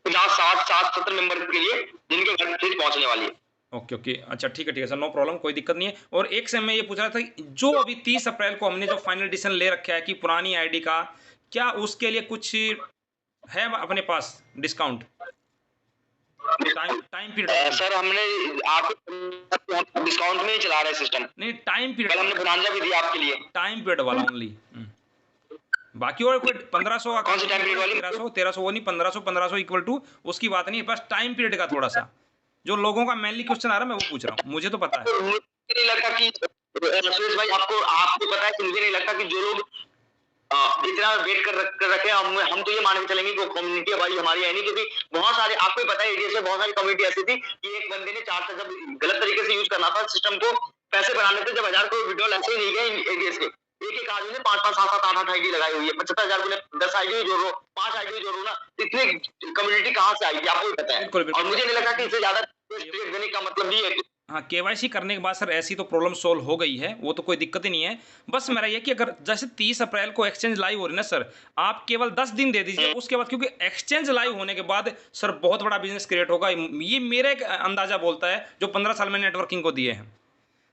50, 60, 70 मेंबर के लिए, जिनके घर फीस पहुंचने वाली है। ओके। अच्छा, ठीक है सर, नो प्रॉब्लम, कोई दिक्कत नहीं है। और एक से मैं ये पूछ रहा था, जो अभी 30 अप्रैल को हमने जो फाइनल डिसीजन ले रखा है कि पुरानी आईडी का, क्या उसके लिए कुछ है अपने पास डिस्काउंट टाइम पीरियड? सर हमने आपको डिस्काउंट में ही चला रहे सिस्टम। नहीं, टाइम कल हमने पीरियड, बोनांजा भी दिया आपके लिए। टाइम पीरियड वाला ओनली। बाकी और कोई 1500 कौन सी टाइम पीरियड वाली? 1300 वो नहीं, 1500 इक्वल टू उसकी बात नहीं है, बस टाइम पीरियड का थोड़ा सा जो लोगों का मेनली क्वेश्चन आ रहा है, मैं वो पूछ रहा हूँ। मुझे तो पता है। मुझे नहीं लगता कि सुरेश भाई, आपको पता है कि मुझे नहीं लगता कि जो लोग इतना वेट कर रखे हम तो ये मान के चलेंगे कि कम्युनिटी भाई हमारी है नहीं, क्योंकि बहुत सारे, आपको पता है एडीएस में बहुत सारी कम्युनिटी ऐसी थी कि एक बंदे ने 4 से जब गलत तरीके से यूज करना था सिस्टम को, पैसे बनाने थे, जब 1000 करोड़ विड्रॉल ऐसे ही नहीं गए एडीएस के। एक आदमी ने 5, 7, 8 आईडी लगाई हुई है, 75,000 को 10 आईडी जोड़ रो, 5 आईडी जोड़ रो ना, इतनी कम्युनिटी कहाँ से आएगी, आपको भी पता है। और मुझे नहीं लगता कि इससे ज्यादा टिकट देने का मतलब ये है कि हाँ, केवाईसी करने के बाद सर ऐसी तो प्रॉब्लम सॉल्व हो गई है, वो तो कोई दिक्कत ही नहीं है। बस मेरा ये कि अगर जैसे 30 अप्रैल को एक्सचेंज लाइव हो रही है ना सर, आप केवल 10 दिन दे दीजिए उसके बाद, क्योंकि एक्सचेंज लाइव होने के बाद सर बहुत बड़ा बिजनेस क्रिएट होगा। ये मेरा एक अंदाजा बोलता है जो 15 साल में नेटवर्किंग को दिए हैं।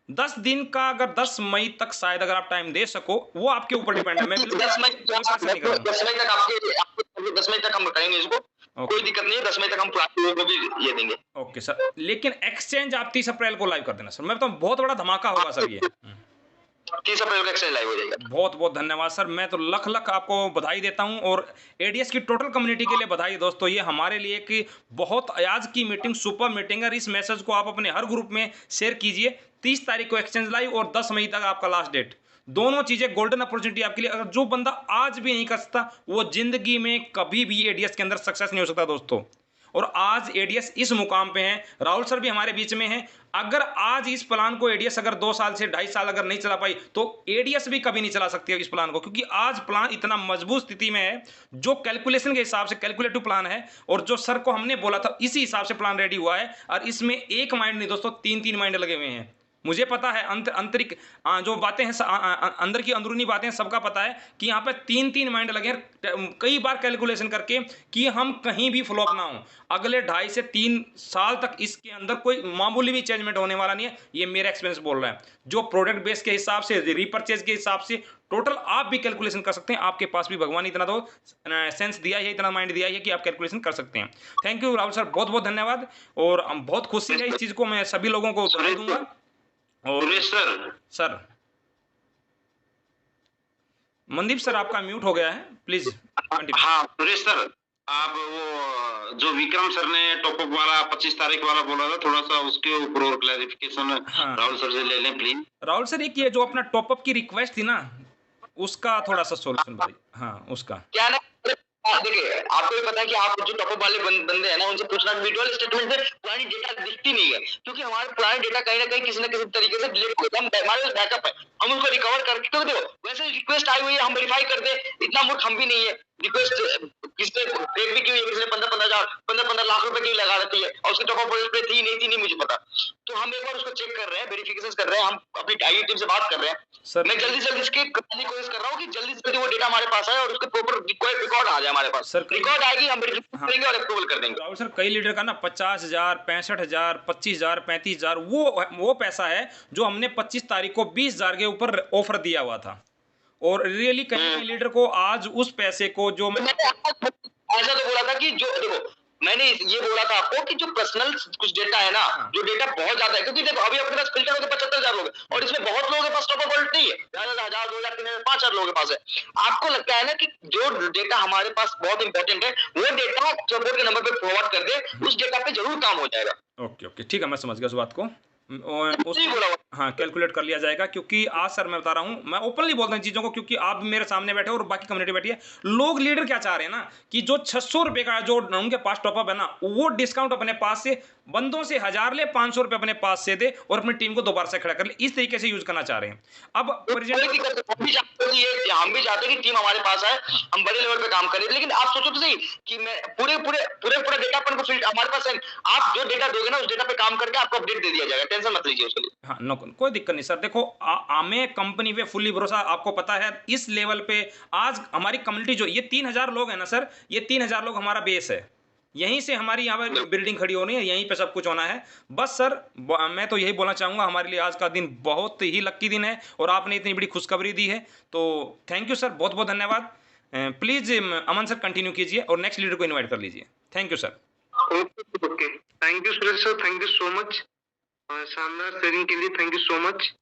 10 दिन का अगर 10 मई तक शायद अगर आप टाइम दे सको, वो आपके ऊपर डिपेंड है। मैं बिल्कुल 10 मई कोई प्रेशर नहीं करूँगा। 10 मई तक आपके 10 मई तक हम करेंगे इसको, कोई दिक्कत नहीं है। 10 मई तक हम प्लान को भी ये देंगे। ओके सर, लेकिन एक्सचेंज आप 30 अप्रैल को लाइव कर देना सर। मैं बताऊँ बहुत बड़ा धमाका होगा सर ये। 30 अप्रैल को एक्सचेंज लाइव हो जाएगा। बहुत बहुत धन्यवाद सर, मैं तो लख लख आपको बधाई देता हूं, और एडीएस की टोटल कम्युनिटी के लिए बधाई दोस्तों। ये हमारे लिए कि बहुत आज की मीटिंग सुपर मीटिंग है। इस मैसेज को आप अपने हर ग्रुप में शेयर कीजिए। 30 तारीख को एक्सचेंज लाइव और 10 मई तक आपका लास्ट डेट। दोनों चीजें गोल्डन अपॉर्चुनिटी आपके लिए। अगर जो बंदा आज भी नहीं कर सकता, वो जिंदगी में कभी भी एडीएस के अंदर सक्सेस नहीं हो सकता दोस्तों। और आज एडीएस इस मुकाम पे है, राहुल सर भी हमारे बीच में हैं। अगर आज इस प्लान को एडीएस अगर 2 साल से 2.5 साल अगर नहीं चला पाई, तो एडीएस भी कभी नहीं चला सकती है इस प्लान को, क्योंकि आज प्लान इतना मजबूत स्थिति में है। जो कैलकुलेशन के हिसाब से कैलकुलेटिव प्लान है, और जो सर को हमने बोला था इसी हिसाब से प्लान रेडी हुआ है। और इसमें एक माइंड नहीं दोस्तों, 3 माइंड लगे हुए हैं। मुझे पता है आंतरिक जो बातें हैं, अंदर की अंदरूनी बातें सबका पता है कि यहाँ पे 3 माइंड लगे हैं, कई बार कैलकुलेशन करके कि हम कहीं भी फ्लॉप ना हो। अगले 2.5 से 3 साल तक इसके अंदर कोई मामूली भी चेंजमेंट होने वाला नहीं है। ये मेरा एक्सपीरियंस बोल रहा है। जो प्रोडक्ट बेस के हिसाब से, रीपर्चेज के हिसाब से टोटल आप भी कैलकुलेशन कर सकते हैं। आपके पास भी भगवान इतना तो सेंस दिया है, इतना माइंड दिया है कि आप कैलकुलेशन कर सकते हैं। थैंक यू राहुल सर, बहुत बहुत धन्यवाद। और बहुत खुशी है इस चीज़ को, मैं सभी लोगों को बता दूंगा। और सर मनदीप सर आपका म्यूट हो गया है, प्लीज। हाँ सुरेश सर, आप वो जो विक्रम सर ने टॉपअप वाला 25 तारीख वाला बोला था, थोड़ा सा उसके ऊपर और क्लैरिफिकेशन राहुल सर से ले लें प्लीज। राहुल सर, एक ये जो अपना टॉपअप की रिक्वेस्ट थी ना, उसका थोड़ा सा सोल्यूशन बताइए। हाँ उसका क्या ना, देखिए आपको भी पता है कि आप जो टॉपअप वाले बंदे हैं ना, उनसे पूछना विजुअल स्टेटमेंट में पुरानी डेटा दिखती नहीं है, क्योंकि हमारे पुराने डेटा कहीं ना कहीं किसी न किसी तरीके से डिलीट हो गए। हमारे पास बैकअप है, हम उसको रिकवर करके, क्योंकि देखो वैसे रिक्वेस्ट आई हुई है, हम वेरीफाई कर दे, इतना मूर्ख हम भी नहीं है। रिक्वेस्ट किसने फेक भी की हुई है, किसने 15 लाख रुपए की लगा रखी है, और उसकी टॉपअप पे थी नहीं मुझे पता। तो हम एक बार उसको चेक कर रहे हैं, वेरिफिकेशन कर रहे हैं, हम अपनी आईटी टीम से बात कर रहे हैं सर। मैं जल्दी से इसके करने की कोशिश कर रहा हूँ कि जल्दी से जल्दी वो डेटा हमारे पास आए और उसके प्रॉपर रिकॉर्ड आ जाए हमारे पास। सर रिकॉर्ड आएगी, हम वेरीफाई करेंगे और अप्रूवल कर देंगे। राहुल सर, कई लीडर का ना 50,000, 65,000, 25,000, 35,000 वो पैसा है जो हमने 25 तारीख को 20,000 के ऊपर ऑफर दिया हुआ था। और रियली कहीं लीडर को आज उस पैसे को जो मैंने ऐसा तो बोला था कि जो देखो, मैंने ये बोला था आपको कि जो पर्सनल कुछ डेटा है ना, जो डेटा बहुत ज्यादा है, क्योंकि देखो अभी अपने पास फिल्टर होते 75,000 लोग, और इसमें बहुत लोगों के पास टॉपअप वॉलेट नहीं है, 1,000, 2,000, 3,000, 5,000 लोगों के पास है। आपको लगता है ना कि जो डेटा हमारे पास बहुत इंपॉर्टेंट है, वो डेटा सपोर्ट के नंबर पे फॉरवर्ड कर दे, उस डेटा पे जरूर काम हो जाएगा। ओके ठीक है, मैं समझ गया उस बात को। हाँ कैलकुलेट कर लिया जाएगा, क्योंकि आज सर मैं बता रहा हूँ, मैं ओपनली बोलता हूँ चीज़ों को, क्योंकि आप मेरे सामने बैठे और बाकी कम्युनिटी बैठी है। लोग लीडर क्या चाह रहे हैं ना कि जो 600 रुपये का जो उनके पास टॉपअप है ना, वो डिस्काउंट अपने पास से बंदों से 1000 ले, 500 रुपये अपने पास से दे और अपनी टीम को दोबारा से खड़ा कर ले। इस तरीके से यूज करना चाह रहे हैं। अब हम भी चाहते हैं कि टीम हमारे पास आए, हम बड़े लेवल पे काम करें। लेकिन आप सोचो तो सही कि मैं पूरे डेटा अपन को हमारे पास है, आप जो डेटा दोगे ना, उस डेटा पे काम करके आपको अपडेट दे दिया जाएगा, टेंशन मत लीजिए उसके लिए। हाँ नो, कोई दिक्कत नहीं सर। देखो हमें कंपनी पे फुल्ली भरोसा, आपको पता है इस लेवल पे आज हमारी कम्युनिटी जो ये 3,000 लोग हैं ना सर, ये 3,000 लोग हमारा बेस है। यहीं से हमारी यहाँ पर बिल्डिंग खड़ी होनी है, यहीं पे सब कुछ होना है। बस सर मैं तो यही बोलना चाहूँगा, हमारे लिए आज का दिन बहुत ही लक्की दिन है और आपने इतनी बड़ी खुशखबरी दी है, तो थैंक यू सर, बहुत बहुत धन्यवाद। प्लीज़ अमन सर कंटिन्यू कीजिए और नेक्स्ट लीडर को इन्वाइट कर लीजिए। Thank you sir. Okay, thank you Suresh sir, thank you so much. शानदार शेयरिंग के लिए थैंक यू सो मच।